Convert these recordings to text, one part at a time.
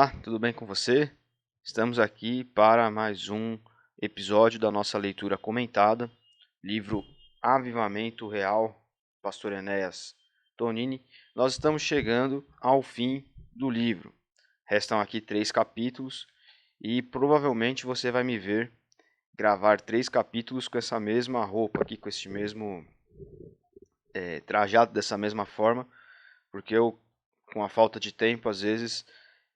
Olá, tudo bem com você? Estamos aqui para mais um episódio da nossa leitura comentada, livro Avivamento Real, Pastor Enéas Tonini. Nós estamos chegando ao fim do livro. Restam aqui 3 capítulos e provavelmente você vai me ver gravar 3 capítulos com essa mesma roupa aqui, com esse mesmo trajado dessa mesma forma, porque eu, com a falta de tempo, às vezes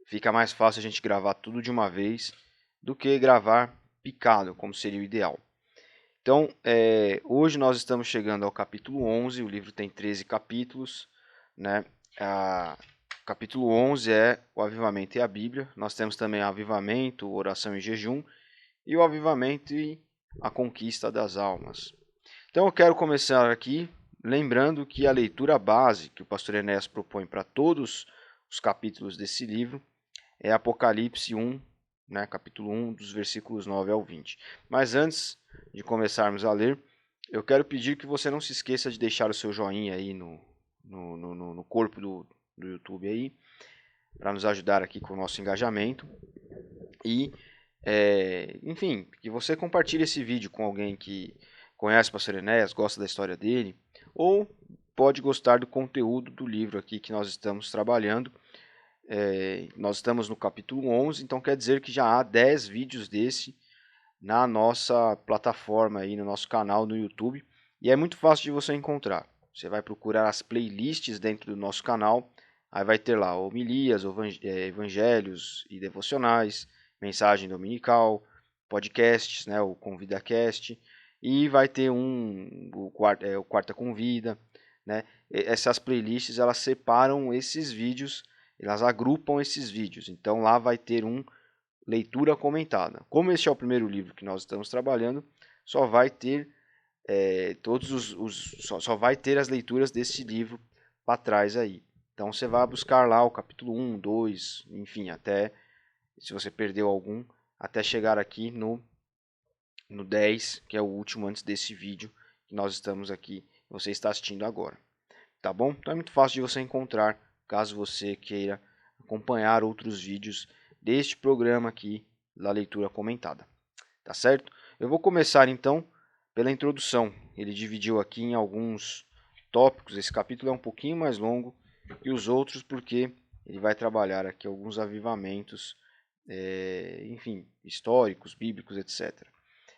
fica mais fácil a gente gravar tudo de uma vez do que gravar picado, como seria o ideal. Então, hoje nós estamos chegando ao capítulo 11, o livro tem 13 capítulos, né? O capítulo 11 é o avivamento e a Bíblia. Nós temos também o avivamento, oração e jejum, e o avivamento e a conquista das almas. Então eu quero começar aqui lembrando que a leitura base que o pastor Enéas propõe para todos os capítulos desse livro é Apocalipse 1, né, capítulo 1, dos versículos 9 ao 20. Mas antes de começarmos a ler, eu quero pedir que você não se esqueça de deixar o seu joinha aí no corpo do YouTube aí, para nos ajudar aqui com o nosso engajamento. E, enfim, que você compartilhe esse vídeo com alguém que conhece o pastor Enéas, gosta da história dele, ou pode gostar do conteúdo do livro aqui que nós estamos trabalhando. Nós estamos no capítulo 11, então quer dizer que já há 10 vídeos desse na nossa plataforma, aí, no nosso canal no YouTube, e é muito fácil de você encontrar. Você vai procurar as playlists dentro do nosso canal, aí vai ter lá homilias, evangelhos e devocionais, mensagem dominical, podcasts, né, o ConvidaCast, e vai ter o Quarta Convida, né? Essas playlists elas separam esses vídeos, elas agrupam esses vídeos. Então lá vai ter leitura comentada. Como este é o primeiro livro que nós estamos trabalhando, só vai ter só vai ter as leituras desse livro para trás aí. Então você vai buscar lá o capítulo 1, 2, enfim, até se você perdeu algum, até chegar aqui no 10, que é o último antes desse vídeo que nós estamos aqui, você está assistindo agora. Tá bom? Então é muito fácil de você encontrar, caso você queira acompanhar outros vídeos deste programa aqui, da leitura comentada. Tá certo? Eu vou começar então pela introdução. Ele dividiu aqui em alguns tópicos. Esse capítulo é um pouquinho mais longo que os outros, porque ele vai trabalhar aqui alguns avivamentos, enfim, históricos, bíblicos, etc.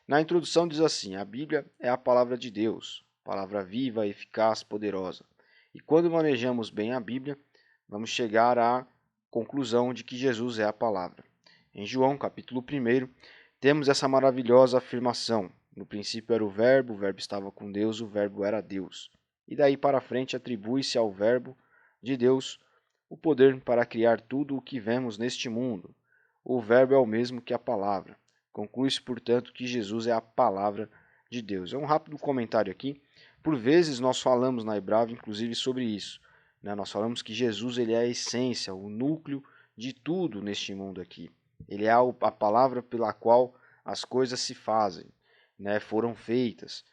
Na introdução diz assim: a Bíblia é a palavra de Deus, palavra viva, eficaz, poderosa. E quando manejamos bem a Bíblia, vamos chegar à conclusão de que Jesus é a palavra. Em João, capítulo 1, temos essa maravilhosa afirmação: no princípio era o verbo estava com Deus, o verbo era Deus. E daí para frente atribui-se ao verbo de Deus o poder para criar tudo o que vemos neste mundo. O verbo é o mesmo que a palavra. Conclui-se, portanto, que Jesus é a palavra de Deus. É um rápido comentário aqui. Por vezes nós falamos na Hebraica, inclusive, sobre isso. Né? Nós falamos que Jesus ele é a essência, o núcleo de tudo neste mundo aqui. Ele é a palavra pela qual as coisas se fazem, né? Foram feitas.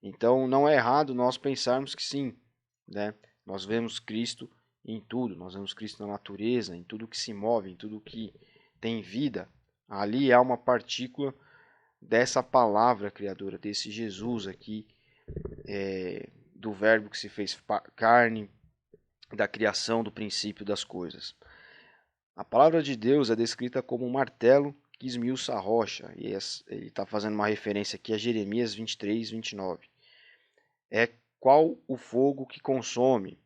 Então não é errado nós pensarmos que sim, né? Nós vemos Cristo em tudo, nós vemos Cristo na natureza, em tudo que se move, em tudo que tem vida. Ali há uma partícula dessa palavra criadora, desse Jesus aqui, do verbo que se fez carne, da criação, do princípio das coisas. A palavra de Deus é descrita como um martelo que esmiuça a rocha, e ele está fazendo uma referência aqui a Jeremias 23, 29. É qual o fogo que consome,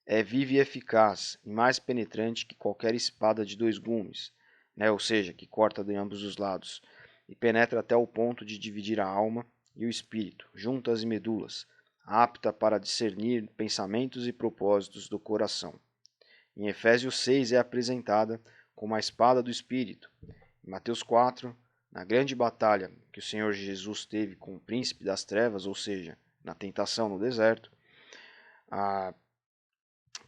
é vivo e eficaz, e mais penetrante que qualquer espada de 2 gumes, né? Ou seja, que corta de ambos os lados, e penetra até o ponto de dividir a alma e o espírito, juntas e medulas, apta para discernir pensamentos e propósitos do coração. Em Efésios 6 é apresentada como a espada do Espírito. Em Mateus 4, na grande batalha que o Senhor Jesus teve com o príncipe das trevas, ou seja, na tentação no deserto,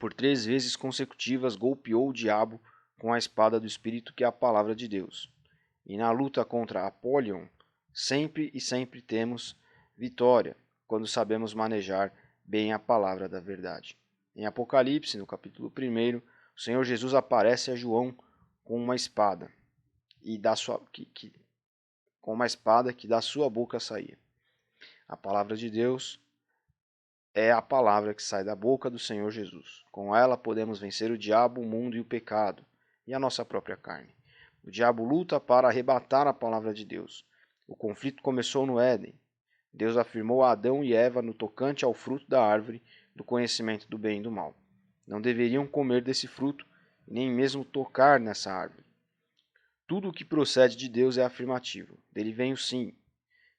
por 3 vezes consecutivas golpeou o diabo com a espada do Espírito, que é a palavra de Deus. E na luta contra Apolion, sempre e sempre temos vitória, quando sabemos manejar bem a palavra da verdade. Em Apocalipse, no capítulo 1, o Senhor Jesus aparece a João com uma espada e da sua com uma espada que da sua boca saía. A palavra de Deus é a palavra que sai da boca do Senhor Jesus. Com ela podemos vencer o diabo, o mundo e o pecado, e a nossa própria carne. O diabo luta para arrebatar a palavra de Deus. O conflito começou no Éden. Deus afirmou a Adão e Eva no tocante ao fruto da árvore do conhecimento do bem e do mal. Não deveriam comer desse fruto, nem mesmo tocar nessa árvore. Tudo o que procede de Deus é afirmativo. Dele vem o sim.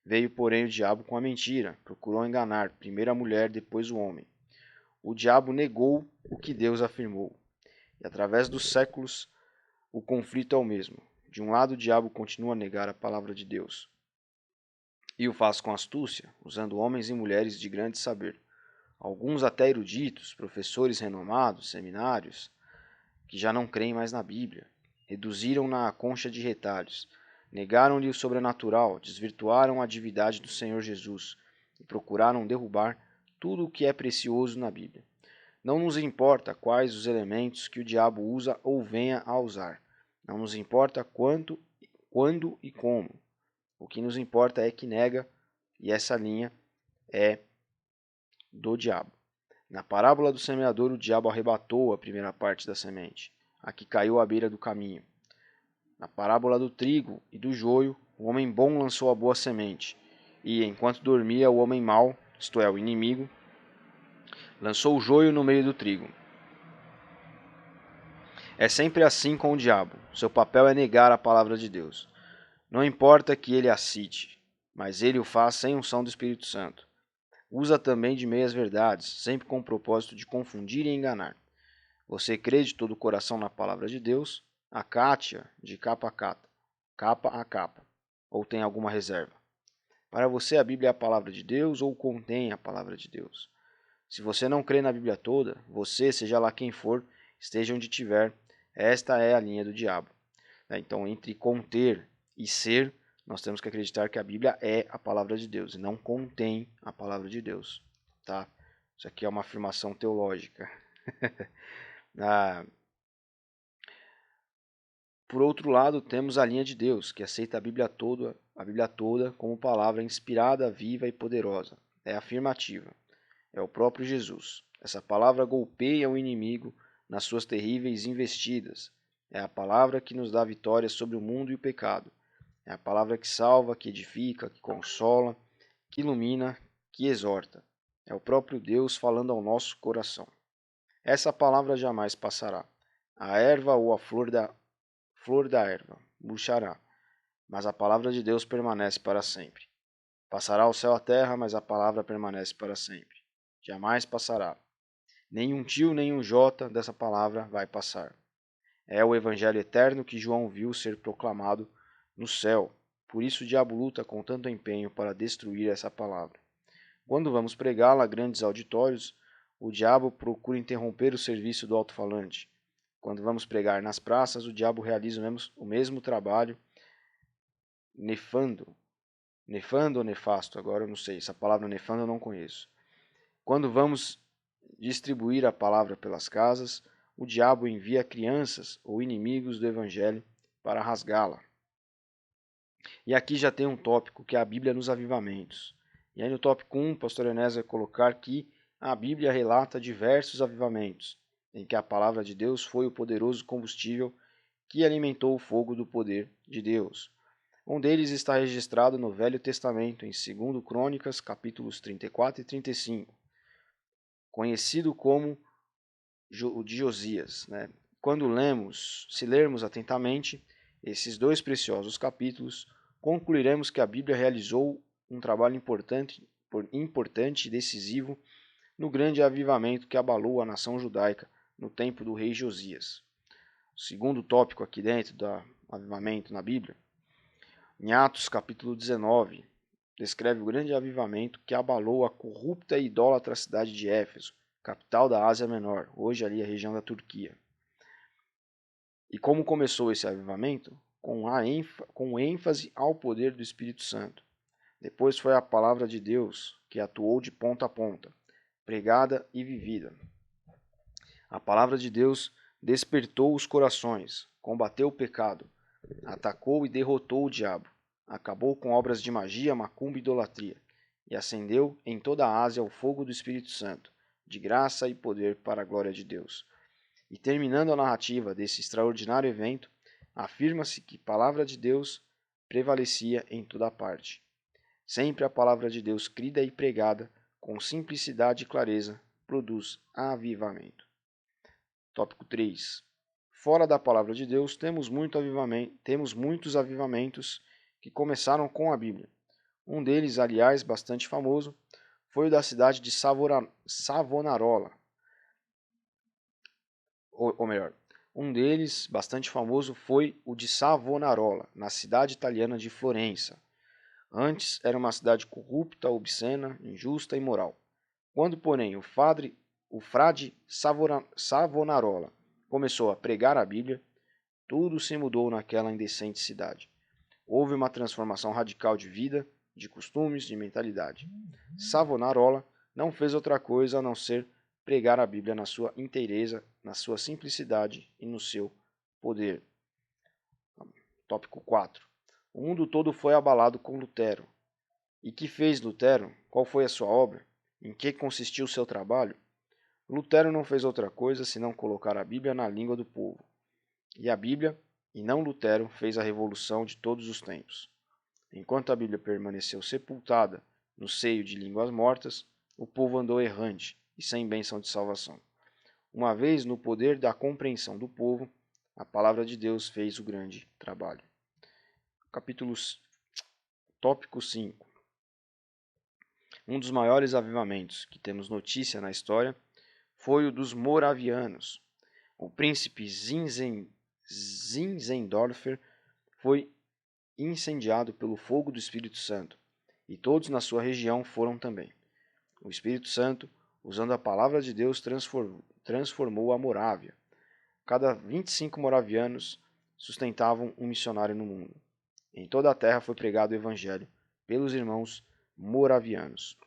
Veio, porém, o diabo com a mentira, procurou enganar, primeiro a mulher, depois o homem. O diabo negou o que Deus afirmou. E através dos séculos, o conflito é o mesmo. De um lado, o diabo continua a negar a palavra de Deus. E o faz com astúcia, usando homens e mulheres de grande saber. Alguns até eruditos, professores renomados, seminários, que já não creem mais na Bíblia. Reduziram-na à concha de retalhos. Negaram-lhe o sobrenatural, desvirtuaram a divindade do Senhor Jesus e procuraram derrubar tudo o que é precioso na Bíblia. Não nos importa quais os elementos que o diabo usa ou venha a usar. Não nos importa quando e como. O que nos importa é que nega, e essa linha é do diabo. Na parábola do semeador, o diabo arrebatou a primeira parte da semente, a que caiu à beira do caminho. Na parábola do trigo e do joio, o homem bom lançou a boa semente, e, enquanto dormia, o homem mau, isto é, o inimigo, lançou o joio no meio do trigo. É sempre assim com o diabo. Seu papel é negar a palavra de Deus. Não importa que ele a cite, mas ele o faz sem unção do Espírito Santo. Usa também de meias verdades, sempre com o propósito de confundir e enganar. Você crê de todo o coração na palavra de Deus, acate-a de capa a capa, ou tem alguma reserva? Para você, a Bíblia é a palavra de Deus ou contém a palavra de Deus? Se você não crê na Bíblia toda, você, seja lá quem for, esteja onde estiver, esta é a linha do diabo. Então, entre conter e ser, nós temos que acreditar que a Bíblia é a palavra de Deus e não contém a palavra de Deus. Tá? Isso aqui é uma afirmação teológica. Por outro lado, temos a linha de Deus, que aceita a Bíblia toda como palavra inspirada, viva e poderosa. É afirmativa. É o próprio Jesus. Essa palavra golpeia o inimigo nas suas terríveis investidas. É a palavra que nos dá vitória sobre o mundo e o pecado. É a palavra que salva, que edifica, que consola, que ilumina, que exorta. É o próprio Deus falando ao nosso coração. Essa palavra jamais passará. A erva ou a flor da erva murchará, mas a palavra de Deus permanece para sempre. Passará o céu a terra, mas a palavra permanece para sempre. Jamais passará. Nem um tio, nem um jota dessa palavra vai passar. É o evangelho eterno que João viu ser proclamado no céu. Por isso o diabo luta com tanto empenho para destruir essa palavra. Quando vamos pregá-la a grandes auditórios, o diabo procura interromper o serviço do alto-falante. Quando vamos pregar nas praças, o diabo realiza o mesmo trabalho, nefando ou nefasto, agora eu não sei, essa palavra nefando eu não conheço. Quando vamos distribuir a palavra pelas casas, o diabo envia crianças ou inimigos do evangelho para rasgá-la. E aqui já tem um tópico que é a Bíblia nos avivamentos. E aí no tópico 1, o pastor Enéas vai colocar que a Bíblia relata diversos avivamentos, em que a palavra de Deus foi o poderoso combustível que alimentou o fogo do poder de Deus. Um deles está registrado no Velho Testamento, em 2 Crônicas, capítulos 34 e 35, conhecido como o de Josias. Se lermos atentamente esses dois preciosos capítulos, concluiremos que a Bíblia realizou um trabalho importante e decisivo no grande avivamento que abalou a nação judaica no tempo do rei Josias. O segundo tópico aqui dentro do avivamento na Bíblia, em Atos capítulo 19, descreve o grande avivamento que abalou a corrupta e idólatra cidade de Éfeso, capital da Ásia Menor, hoje ali a região da Turquia. E como começou esse avivamento? Com ênfase ao poder do Espírito Santo. Depois foi a palavra de Deus que atuou de ponta a ponta, pregada e vivida. A palavra de Deus despertou os corações, combateu o pecado, atacou e derrotou o diabo, acabou com obras de magia, macumba e idolatria, e acendeu em toda a Ásia o fogo do Espírito Santo, de graça e poder para a glória de Deus. E terminando a narrativa desse extraordinário evento, afirma-se que a palavra de Deus prevalecia em toda parte. Sempre a palavra de Deus crida e pregada, com simplicidade e clareza, produz avivamento. Tópico 3. Fora da palavra de Deus, temos muitos avivamentos que começaram com a Bíblia. Um deles, aliás, bastante famoso, foi o da cidade de Savonarola. Ou melhor, um deles, bastante famoso, foi o de Savonarola, na cidade italiana de Florença. Antes era uma cidade corrupta, obscena, injusta e imoral. Quando, porém, o frade Savonarola começou a pregar a Bíblia, tudo se mudou naquela indecente cidade. Houve uma transformação radical de vida, de costumes, de mentalidade. Savonarola não fez outra coisa a não ser pregar a Bíblia na sua inteireza, na sua simplicidade e no seu poder. Tópico 4. O mundo todo foi abalado com Lutero. E que fez Lutero? Qual foi a sua obra? Em que consistiu o seu trabalho? Lutero não fez outra coisa senão colocar a Bíblia na língua do povo. E a Bíblia, e não Lutero, fez a revolução de todos os tempos. Enquanto a Bíblia permaneceu sepultada no seio de línguas mortas, o povo andou errante e sem bênção de salvação. Uma vez no poder da compreensão do povo, a palavra de Deus fez o grande trabalho. Tópico 5. Um dos maiores avivamentos que temos notícia na história foi o dos moravianos. O príncipe Zinzendorfer foi incendiado pelo fogo do Espírito Santo, e todos na sua região foram também. O Espírito Santo, usando a palavra de Deus, transformou a Morávia. Cada 25 moravianos sustentavam um missionário no mundo. Em toda a terra foi pregado o Evangelho pelos irmãos moravianos.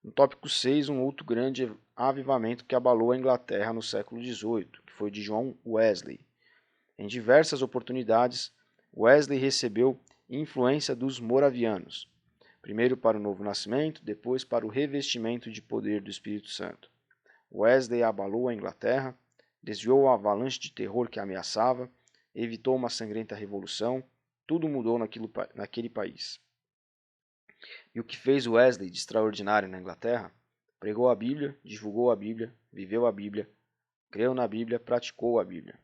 No tópico 6, um outro grande avivamento que abalou a Inglaterra no século XVIII, que foi de John Wesley. Em diversas oportunidades, Wesley recebeu influência dos moravianos, primeiro para o novo nascimento, depois para o revestimento de poder do Espírito Santo. Wesley abalou a Inglaterra, desviou a avalanche de terror que a ameaçava, evitou uma sangrenta revolução, tudo mudou naquele país. E o que fez Wesley de extraordinário na Inglaterra? Pregou a Bíblia, divulgou a Bíblia, viveu a Bíblia, creu na Bíblia, praticou a Bíblia.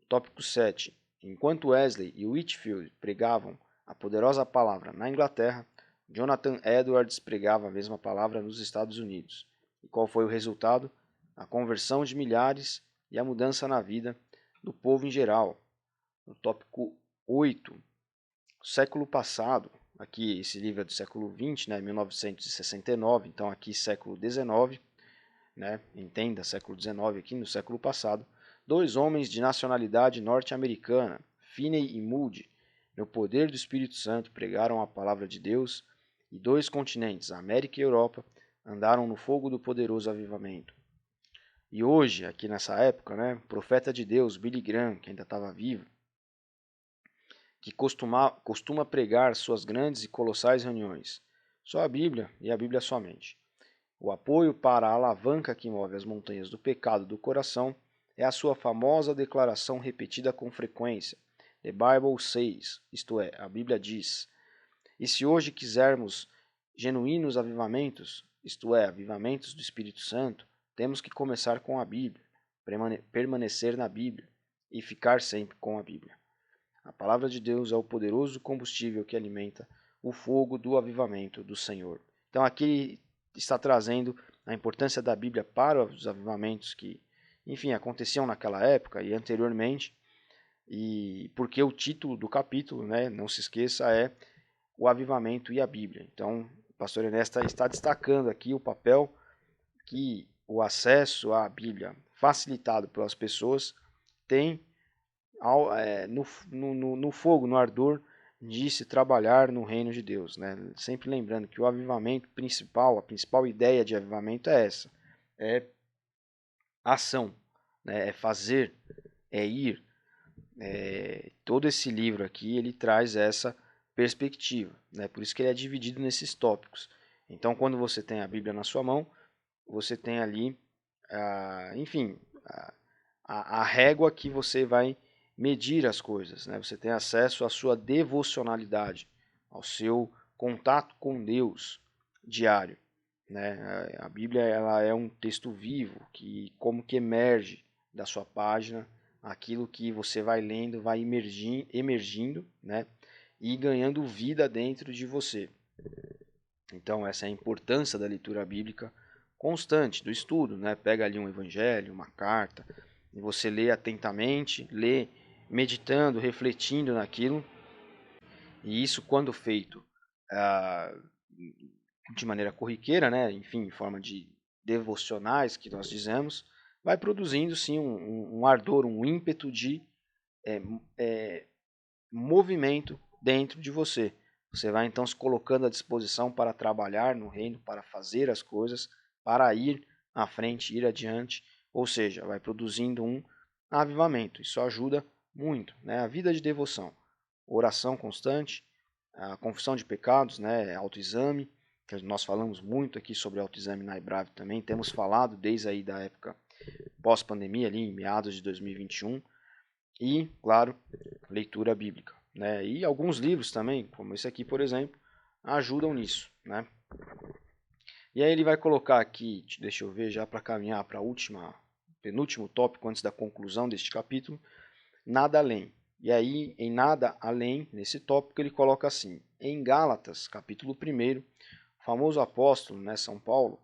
Tópico 7. Enquanto Wesley e Whitefield pregavam a poderosa palavra na Inglaterra, Jonathan Edwards pregava a mesma palavra nos Estados Unidos. E qual foi o resultado? A conversão de milhares e a mudança na vida do povo em geral. No tópico 8. Século passado, aqui esse livro é do século XX, 1969, então aqui século XIX, entenda, século XIX aqui no século passado, 2 homens de nacionalidade norte-americana, Finney e Moody, no poder do Espírito Santo, pregaram a palavra de Deus, e 2 continentes, América e Europa, andaram no fogo do poderoso avivamento. E hoje, aqui nessa época, o profeta de Deus, Billy Graham, que ainda estava vivo, que costuma pregar suas grandes e colossais reuniões, só a Bíblia e a Bíblia somente. O apoio para a alavanca que move as montanhas do pecado do coração é a sua famosa declaração repetida com frequência, The Bible says, isto é, a Bíblia diz. E se hoje quisermos genuínos avivamentos, isto é, avivamentos do Espírito Santo, temos que começar com a Bíblia, permanecer na Bíblia e ficar sempre com a Bíblia. A palavra de Deus é o poderoso combustível que alimenta o fogo do avivamento do Senhor. Então aqui está trazendo a importância da Bíblia para os avivamentos que, aconteciam naquela época e anteriormente, e porque o título do capítulo, não se esqueça, é o avivamento e a Bíblia. Então, o pastor Ernesto está destacando aqui o papel que o acesso à Bíblia facilitado pelas pessoas tem no fogo, no ardor de se trabalhar no reino de Deus. Sempre lembrando que o avivamento principal, a principal ideia de avivamento é essa, é ação. né? É fazer, é ir. Todo esse livro aqui ele traz essa perspectiva, né? Por isso que ele é dividido nesses tópicos. Então, quando você tem a Bíblia na sua mão, você tem ali, enfim, a régua que você vai medir as coisas, né? Você tem acesso à sua devocionalidade, ao seu contato com Deus diário, né? A Bíblia ela é um texto vivo que como que emerge da sua página, aquilo que você vai lendo vai emergindo, né? E ganhando vida dentro de você. Então essa é a importância da leitura bíblica constante, do estudo, né? Pega ali um evangelho, uma carta, e você lê atentamente, lê meditando, refletindo naquilo, e isso quando feito ah, de maneira corriqueira, né? Enfim, em forma de devocionais que nós dizemos, vai produzindo sim um ardor, um ímpeto de movimento dentro de você. Você vai então se colocando à disposição para trabalhar no reino, para fazer as coisas, para ir à frente, ir adiante, ou seja, vai produzindo um avivamento. Isso ajuda muito, né? A vida de devoção, oração constante, a confissão de pecados, né? Autoexame, que nós falamos muito aqui sobre autoexame na Ebrave também, temos falado desde aí da época pós-pandemia, ali em meados de 2021, e, claro, leitura bíblica, né? E alguns livros também, como esse aqui, por exemplo, ajudam nisso, né? E aí ele vai colocar aqui, deixa eu ver já para caminhar para o penúltimo tópico antes da conclusão deste capítulo, nada além. E aí, em nada além, nesse tópico, ele coloca assim, em Gálatas, capítulo 1, o famoso apóstolo, né, São Paulo,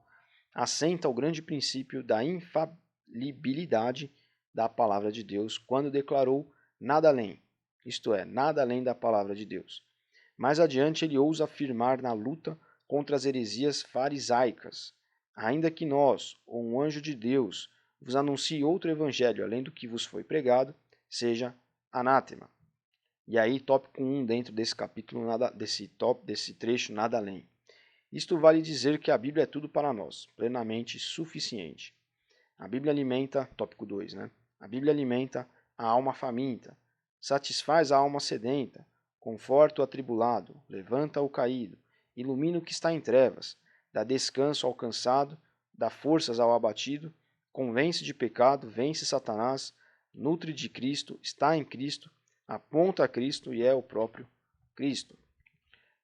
assenta o grande princípio da infalibilidade da palavra de Deus quando declarou nada além, isto é, nada além da palavra de Deus. Mais adiante ele ousa afirmar na luta contra as heresias farisaicas, ainda que nós, ou um anjo de Deus, vos anuncie outro evangelho além do que vos foi pregado, seja anátema. E aí, tópico 1 dentro desse capítulo, desse trecho, nada além. Isto vale dizer que a Bíblia é tudo para nós, plenamente suficiente. A Bíblia alimenta, tópico 2, né? A Bíblia alimenta a alma faminta, satisfaz a alma sedenta, conforta o atribulado, levanta o caído, ilumina o que está em trevas, dá descanso ao cansado, dá forças ao abatido, convence de pecado, vence Satanás, nutre de Cristo, está em Cristo, aponta a Cristo e é o próprio Cristo.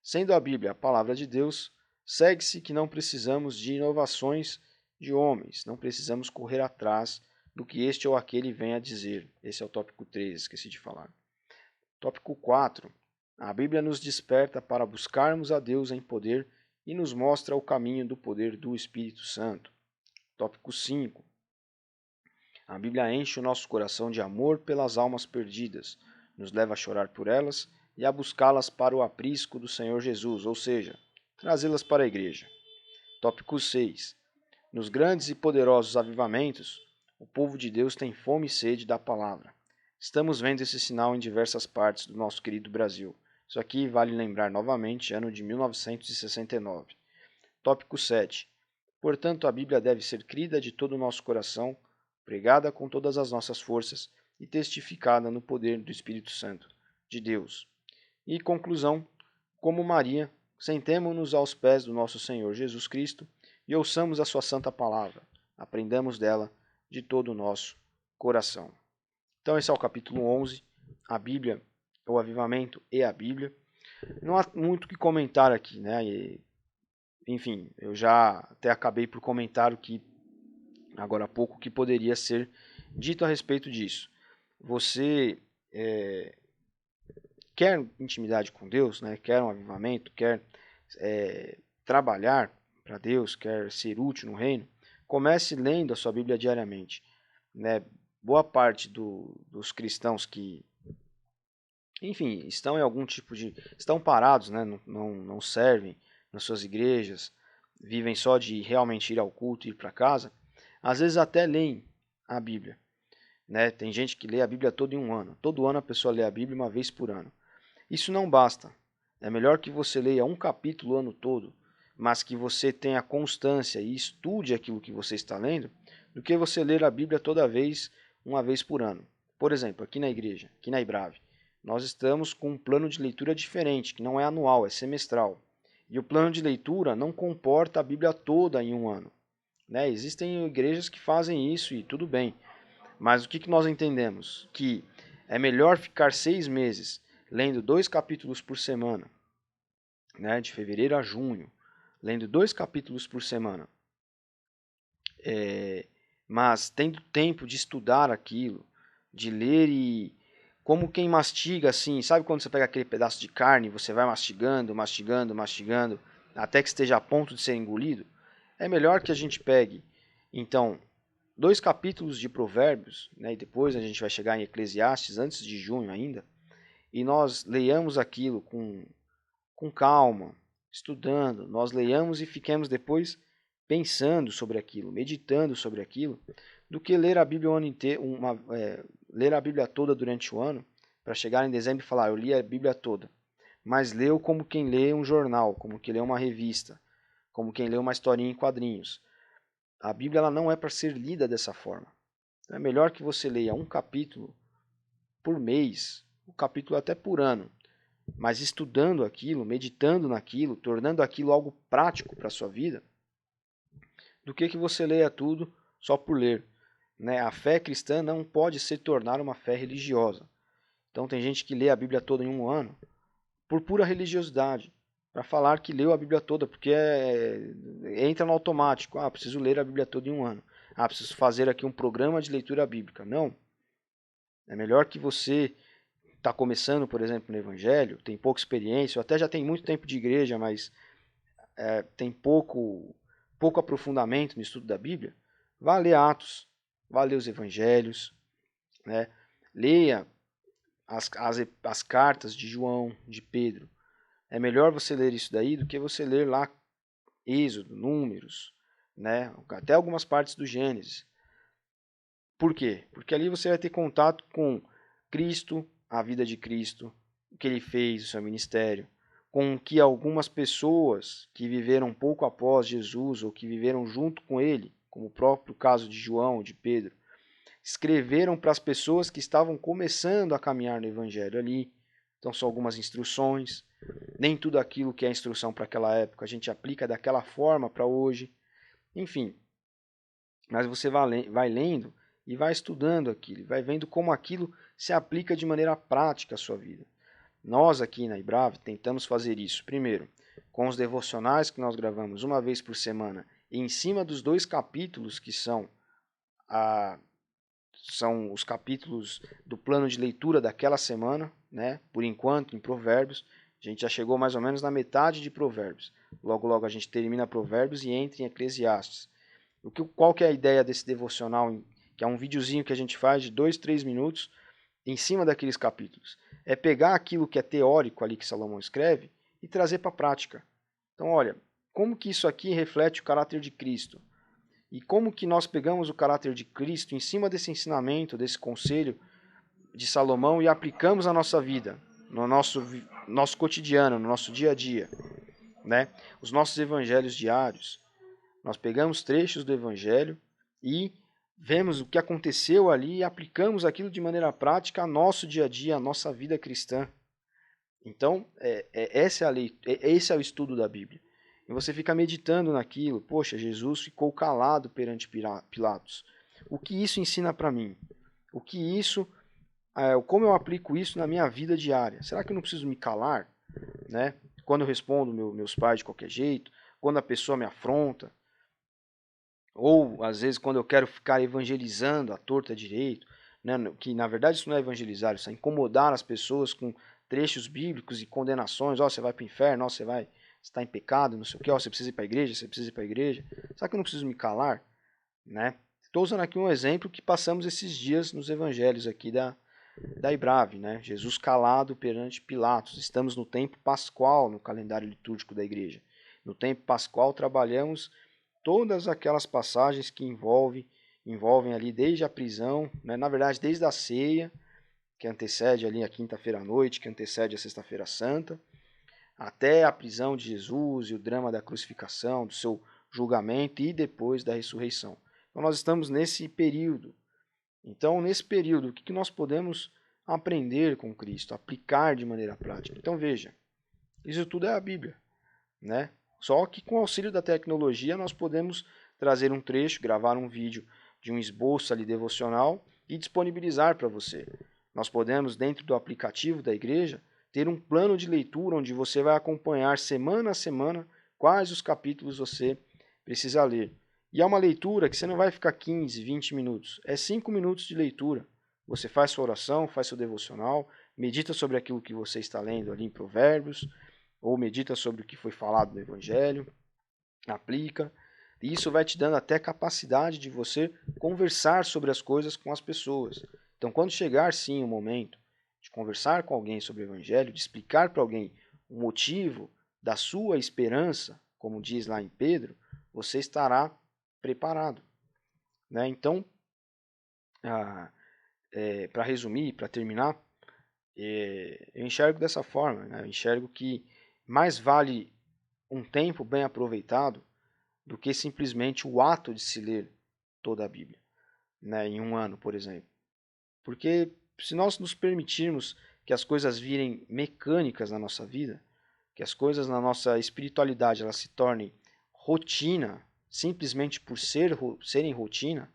Sendo a Bíblia a palavra de Deus, segue-se que não precisamos de inovações de homens, não precisamos correr atrás do que este ou aquele vem a dizer. Esse é o tópico 3, esqueci de falar. Tópico 4. A Bíblia nos desperta para buscarmos a Deus em poder e nos mostra o caminho do poder do Espírito Santo. Tópico 5. A Bíblia enche o nosso coração de amor pelas almas perdidas, nos leva a chorar por elas e a buscá-las para o aprisco do Senhor Jesus, ou seja, trazê-las para a igreja. Tópico 6. Nos grandes e poderosos avivamentos, o povo de Deus tem fome e sede da palavra. Estamos vendo esse sinal em diversas partes do nosso querido Brasil. Isso aqui vale lembrar novamente, ano de 1969. Tópico 7. Portanto, a Bíblia deve ser crida de todo o nosso coração, pregada com todas as nossas forças e testificada no poder do Espírito Santo de Deus. E conclusão, como Maria, sentemo-nos aos pés do nosso Senhor Jesus Cristo e ouçamos a sua santa palavra. Aprendamos dela de todo o nosso coração. Então esse é o capítulo 11, a Bíblia, o avivamento e a Bíblia. Não há muito o que comentar aqui, né? Enfim, eu já até acabei por comentar o que, agora há pouco, que poderia ser dito a respeito disso. Você quer intimidade com Deus, né? Quer um avivamento, quer trabalhar para Deus, quer ser útil no reino, comece lendo a sua Bíblia diariamente, né? Boa parte dos cristãos que, enfim, estão em algum tipo de... estão parados, né? Não servem nas suas igrejas, vivem só de realmente ir ao culto e ir para casa, às vezes até leem a Bíblia, né? Tem gente que lê a Bíblia todo em um ano. Todo ano a pessoa lê a Bíblia uma vez por ano. Isso não basta. É melhor que você leia um capítulo o ano todo, mas que você tenha constância e estude aquilo que você está lendo, do que você ler a Bíblia toda vez uma vez por ano. Por exemplo, aqui na igreja, aqui na IBRAVE, nós estamos com um plano de leitura diferente, que não é anual, é semestral. E o plano de leitura não comporta a Bíblia toda em um ano. Né? Existem igrejas que fazem isso e tudo bem. Mas o que nós entendemos? Que é melhor ficar 6 meses lendo 2 capítulos por semana, né? De fevereiro a junho, lendo 2 capítulos por semana, mas tendo tempo de estudar aquilo, de ler e como quem mastiga assim, sabe quando você pega aquele pedaço de carne e você vai mastigando, mastigando, mastigando, até que esteja a ponto de ser engolido? É melhor que a gente pegue, então, 2 capítulos de Provérbios, né, e depois a gente vai chegar em Eclesiastes, antes de junho ainda, e nós leiamos aquilo com calma, estudando, nós leiamos e fiquemos depois pensando sobre aquilo, meditando sobre aquilo, do que ler a Bíblia o ano inteiro, ler a Bíblia toda durante o ano, para chegar em dezembro e falar, eu li a Bíblia toda. Mas leu como quem lê um jornal, como quem lê uma revista, como quem lê uma historinha em quadrinhos. A Bíblia ela não é para ser lida dessa forma. Então é melhor que você leia um capítulo por mês, um capítulo até por ano, mas estudando aquilo, meditando naquilo, tornando aquilo algo prático para a sua vida, do que você leia tudo só por ler. Né? A fé cristã não pode se tornar uma fé religiosa. Então tem gente que lê a Bíblia toda em um ano por pura religiosidade, para falar que leu a Bíblia toda, porque entra no automático. Ah, preciso ler a Bíblia toda em um ano. Ah, preciso fazer aqui um programa de leitura bíblica. Não. É melhor que você está começando, por exemplo, no Evangelho, tem pouca experiência, ou até já tem muito tempo de igreja, mas tem pouco aprofundamento no estudo da Bíblia, vá ler Atos, vá ler os Evangelhos, né? Leia as cartas de João, de Pedro. É melhor você ler isso daí do que você ler lá Êxodo, Números, né? Até algumas partes do Gênesis. Por quê? Porque ali você vai ter contato com Cristo, a vida de Cristo, o que ele fez, o seu ministério, com o que algumas pessoas que viveram pouco após Jesus ou que viveram junto com ele, como o próprio caso de João, de Pedro, escreveram para as pessoas que estavam começando a caminhar no Evangelho ali. Então são algumas instruções. Nem tudo aquilo que é instrução para aquela época a gente aplica daquela forma para hoje. Enfim, mas você vai lendo e vai estudando aquilo, vai vendo como aquilo se aplica de maneira prática à sua vida. Nós aqui na IBRAVE tentamos fazer isso, primeiro, com os devocionais que nós gravamos uma vez por semana, e em cima dos 2 capítulos que são os capítulos do plano de leitura daquela semana, né? Por enquanto, em Provérbios. A gente já chegou mais ou menos na metade de Provérbios. Logo, logo a gente termina Provérbios e entra em Eclesiastes. Qual que é a ideia desse devocional, que é um videozinho que a gente faz de 2, 3 minutos em cima daqueles capítulos? É pegar aquilo que é teórico ali que Salomão escreve e trazer para a prática. Então, olha, como que isso aqui reflete o caráter de Cristo? E como que nós pegamos o caráter de Cristo em cima desse ensinamento, desse conselho de Salomão e aplicamos na nossa vida, no nosso cotidiano, no nosso dia a dia, né? Os nossos evangelhos diários. Nós pegamos trechos do evangelho e vemos o que aconteceu ali e aplicamos aquilo de maneira prática ao nosso dia a dia, à nossa vida cristã. Então, esse é o estudo da Bíblia. E você fica meditando naquilo. Poxa, Jesus ficou calado perante Pilatos. O que isso ensina para mim? O que isso, como eu aplico isso na minha vida diária? Será que eu não preciso me calar, né? Quando eu respondo meus pais de qualquer jeito, quando a pessoa me afronta, ou às vezes quando eu quero ficar evangelizando à torta direito, né? Que na verdade isso não é evangelizar, isso é incomodar as pessoas com trechos bíblicos e condenações. Ó, você vai para o inferno, ó, você está em pecado, não sei o que, ó, você precisa ir para a igreja, você precisa ir para a igreja. Será que eu não preciso me calar? Né? Estou usando aqui um exemplo que passamos esses dias nos evangelhos aqui da IBRAVE, né? Jesus calado perante Pilatos. Estamos no tempo pascual no calendário litúrgico da igreja. No tempo pascual trabalhamos todas aquelas passagens que envolvem ali desde a prisão, né? Na verdade desde a ceia, que antecede ali a quinta-feira à noite, que antecede a sexta-feira santa, até a prisão de Jesus e o drama da crucificação, do seu julgamento e depois da ressurreição. Então nós estamos nesse período Então, nesse período, o que nós podemos aprender com Cristo, aplicar de maneira prática? Então, veja, isso tudo é a Bíblia, né? Só que com o auxílio da tecnologia nós podemos trazer um trecho, gravar um vídeo de um esboço ali devocional e disponibilizar para você. Nós podemos, dentro do aplicativo da igreja, ter um plano de leitura onde você vai acompanhar semana a semana quais os capítulos você precisa ler. E é uma leitura que você não vai ficar 15, 20 minutos, é 5 minutos de leitura. Você faz sua oração, faz seu devocional, medita sobre aquilo que você está lendo ali em Provérbios, ou medita sobre o que foi falado no Evangelho, aplica. E isso vai te dando até capacidade de você conversar sobre as coisas com as pessoas. Então, quando chegar sim o momento de conversar com alguém sobre o Evangelho, de explicar para alguém o motivo da sua esperança, como diz lá em Pedro, você estará preparado. Né? Então, para resumir, para terminar, eu enxergo dessa forma. Né? Eu enxergo que mais vale um tempo bem aproveitado do que simplesmente o ato de se ler toda a Bíblia, né, em um ano, por exemplo. Porque se nós nos permitirmos que as coisas virem mecânicas na nossa vida, que as coisas na nossa espiritualidade elas se tornem rotina, simplesmente por serem rotina,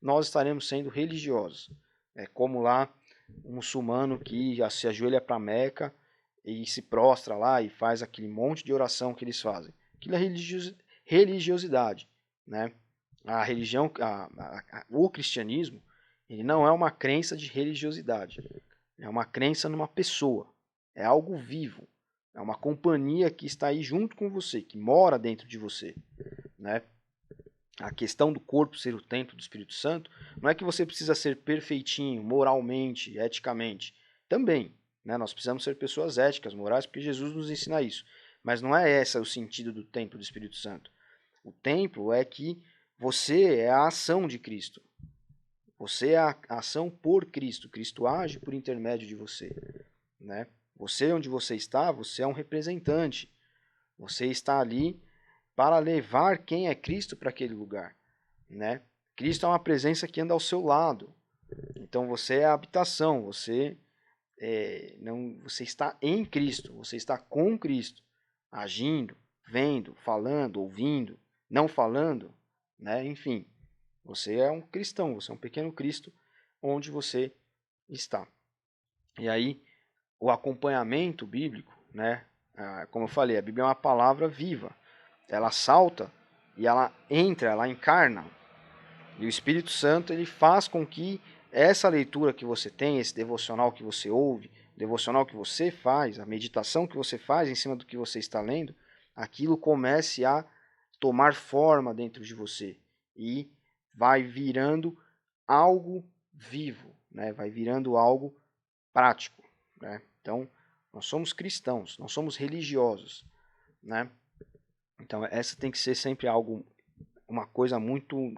nós estaremos sendo religiosos. É como lá um muçulmano que se ajoelha para Meca e se prostra lá e faz aquele monte de oração que eles fazem. Aquilo é religiosidade, né? A religião, o cristianismo, ele não é uma crença de religiosidade, é uma crença numa pessoa, é algo vivo, é uma companhia que está aí junto com você, que mora dentro de você, né? A questão do corpo ser o templo do Espírito Santo, não é que você precisa ser perfeitinho, moralmente, eticamente. Também, né? Nós precisamos ser pessoas éticas, morais, porque Jesus nos ensina isso. Mas não é esse o sentido do templo do Espírito Santo. O templo é que você é a ação de Cristo. Você é a ação por Cristo. Cristo age por intermédio de você. Né? Você, onde você está, você é um representante. Você está ali para levar quem é Cristo para aquele lugar, né? Cristo é uma presença que anda ao seu lado. Então você é a habitação, você você está em Cristo, você está com Cristo, agindo, vendo, falando, ouvindo, não falando, né? Enfim, você é um cristão, você é um pequeno Cristo onde você está. E aí o acompanhamento bíblico, né? Como eu falei, a Bíblia é uma palavra viva. Ela salta e ela entra, ela encarna. E o Espírito Santo ele faz com que essa leitura que você tem, esse devocional que você ouve, o devocional que você faz, a meditação que você faz em cima do que você está lendo, aquilo comece a tomar forma dentro de você e vai virando algo vivo, né? Vai virando algo prático, né? Então, nós somos cristãos, nós somos religiosos, né? Então, essa tem que ser sempre uma coisa muito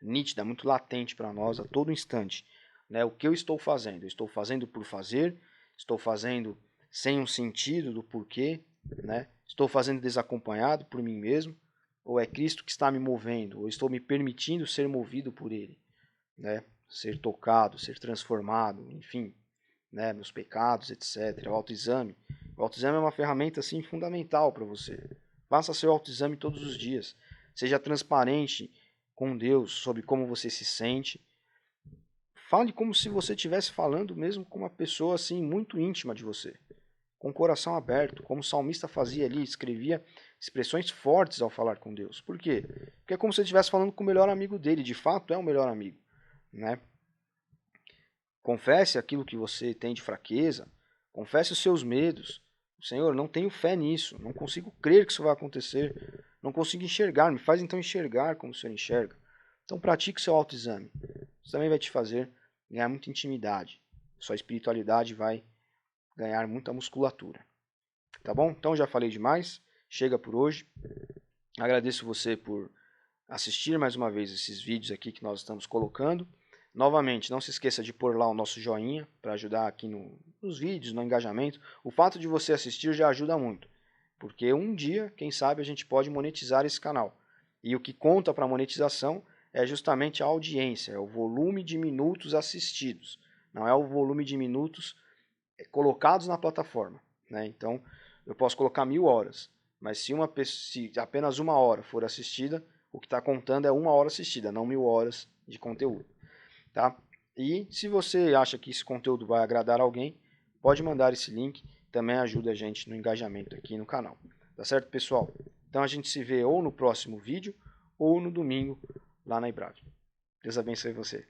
nítida, muito latente para nós a todo instante. Né? O que eu estou fazendo? Eu estou fazendo por fazer? Estou fazendo sem um sentido do porquê? Né? Estou fazendo desacompanhado por mim mesmo? Ou é Cristo que está me movendo? Ou estou me permitindo ser movido por Ele? Né? Ser tocado, ser transformado, enfim, né? Meus pecados, etc. O autoexame. O autoexame é uma ferramenta assim, fundamental para você. Faça seu autoexame todos os dias. Seja transparente com Deus sobre como você se sente. Fale como se você estivesse falando mesmo com uma pessoa assim muito íntima de você, com o coração aberto, como o salmista fazia ali, escrevia expressões fortes ao falar com Deus. Por quê? Porque é como se ele estivesse falando com o melhor amigo dele, de fato é o melhor amigo, né? Confesse aquilo que você tem de fraqueza, confesse os seus medos. Senhor, não tenho fé nisso, não consigo crer que isso vai acontecer, não consigo enxergar, me faz então enxergar como o Senhor enxerga. Então pratique o seu autoexame. Isso também vai te fazer ganhar muita intimidade. Sua espiritualidade vai ganhar muita musculatura. Tá bom? Então já falei demais. Chega por hoje. Agradeço você por assistir mais uma vez esses vídeos aqui que nós estamos colocando. Novamente, não se esqueça de pôr lá o nosso joinha para ajudar aqui nos vídeos, no engajamento. O fato de você assistir já ajuda muito, porque um dia, quem sabe, a gente pode monetizar esse canal. E o que conta para a monetização é justamente a audiência, é o volume de minutos assistidos, não é o volume de minutos colocados na plataforma, né? Então, eu posso colocar 1000 horas, mas se apenas 1 hora for assistida, o que está contando é 1 hora assistida, não 1000 horas de conteúdo, tá? E se você acha que esse conteúdo vai agradar alguém, pode mandar esse link, também ajuda a gente no engajamento aqui no canal. Tá certo, pessoal? Então a gente se vê ou no próximo vídeo ou no domingo lá na Ibrave. Deus abençoe você.